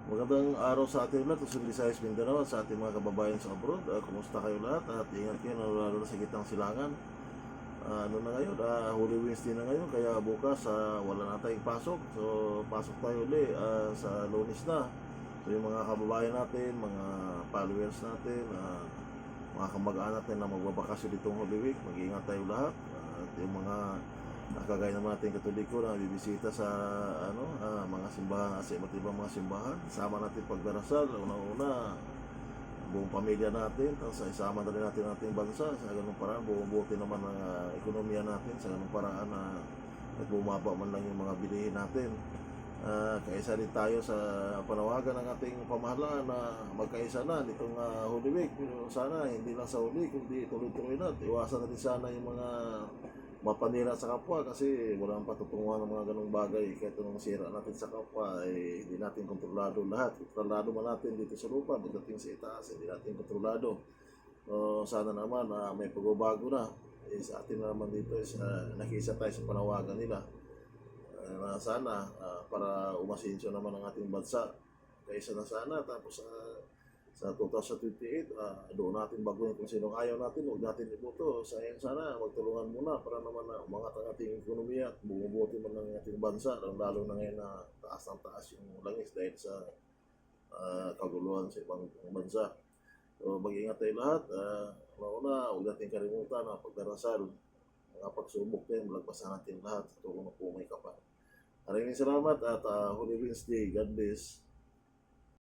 Magandang araw sa ating lahat, sa Visayas, Mindanao, sa ating mga kababayan sa abroad. Kumusta kayo lahat? At ingat kayo, lalo na sa gitnang silangan. Ano na ngayon? Holy Wednesday na ngayon, kaya bukas wala na tayong pasok. So, pasok tayo ulit sa Lunes na. So, yung mga kababayan natin, mga followers natin, mga kamag-anak natin na magbabakasyon ditong Holy Week, mag-iingat tayo lahat. At yung mga kagaya naman natin Katoliko na bibisita sa mga simbahan, sa iba't ibang mga simbahan, sama natin pagdarasal, una-una buong pamilya natin, tapos isama na rin natin ating bansa sa ganung paraan, bumubuti naman ang ekonomiya natin sa ganung paraan na at bumaba man lang yung mga bilihin natin. Kaisa din tayo sa panawagan ng ating pamahalaan na magkaisa na nitong Holy Week. Pero sana hindi lang sa Holy, kundi tuloy-tuloy na. Iwasan natin sana yung mga mapanira sa kapwa kasi walang patutunguhan ng mga ganong bagay. Kahit anong sira natin sa kapwa, hindi natin kontrolado lahat. Kontrolado man natin dito sa lupa, pagdating sa itaas, hindi natin kontrolado. Sana naman may pagbabago na. Sa atin naman dito is nakiisa tayo sa panawagan nila. Sana para umasensyo naman ang ating bansa. Kaisa na sana, tapos sa 2028, doon natin baguhin kung sinong ayaw natin, huwag natin iboto. Sayang sana, magtulungan muna para naman na umangat ang ating ekonomiya at bumubuti man ng ating bansa, lalo na ngayon na taas ng taas yung langis dahil sa kaguluhan sa ibang bansa. So mag-ingat tayo lahat. Mauna, huwag natin kalimutan ang pagdarasal, mga pagsubok din, malagpasan natin lahat. Tulong na po may kapal. Maraming salamat at Holy Wednesday. God bless.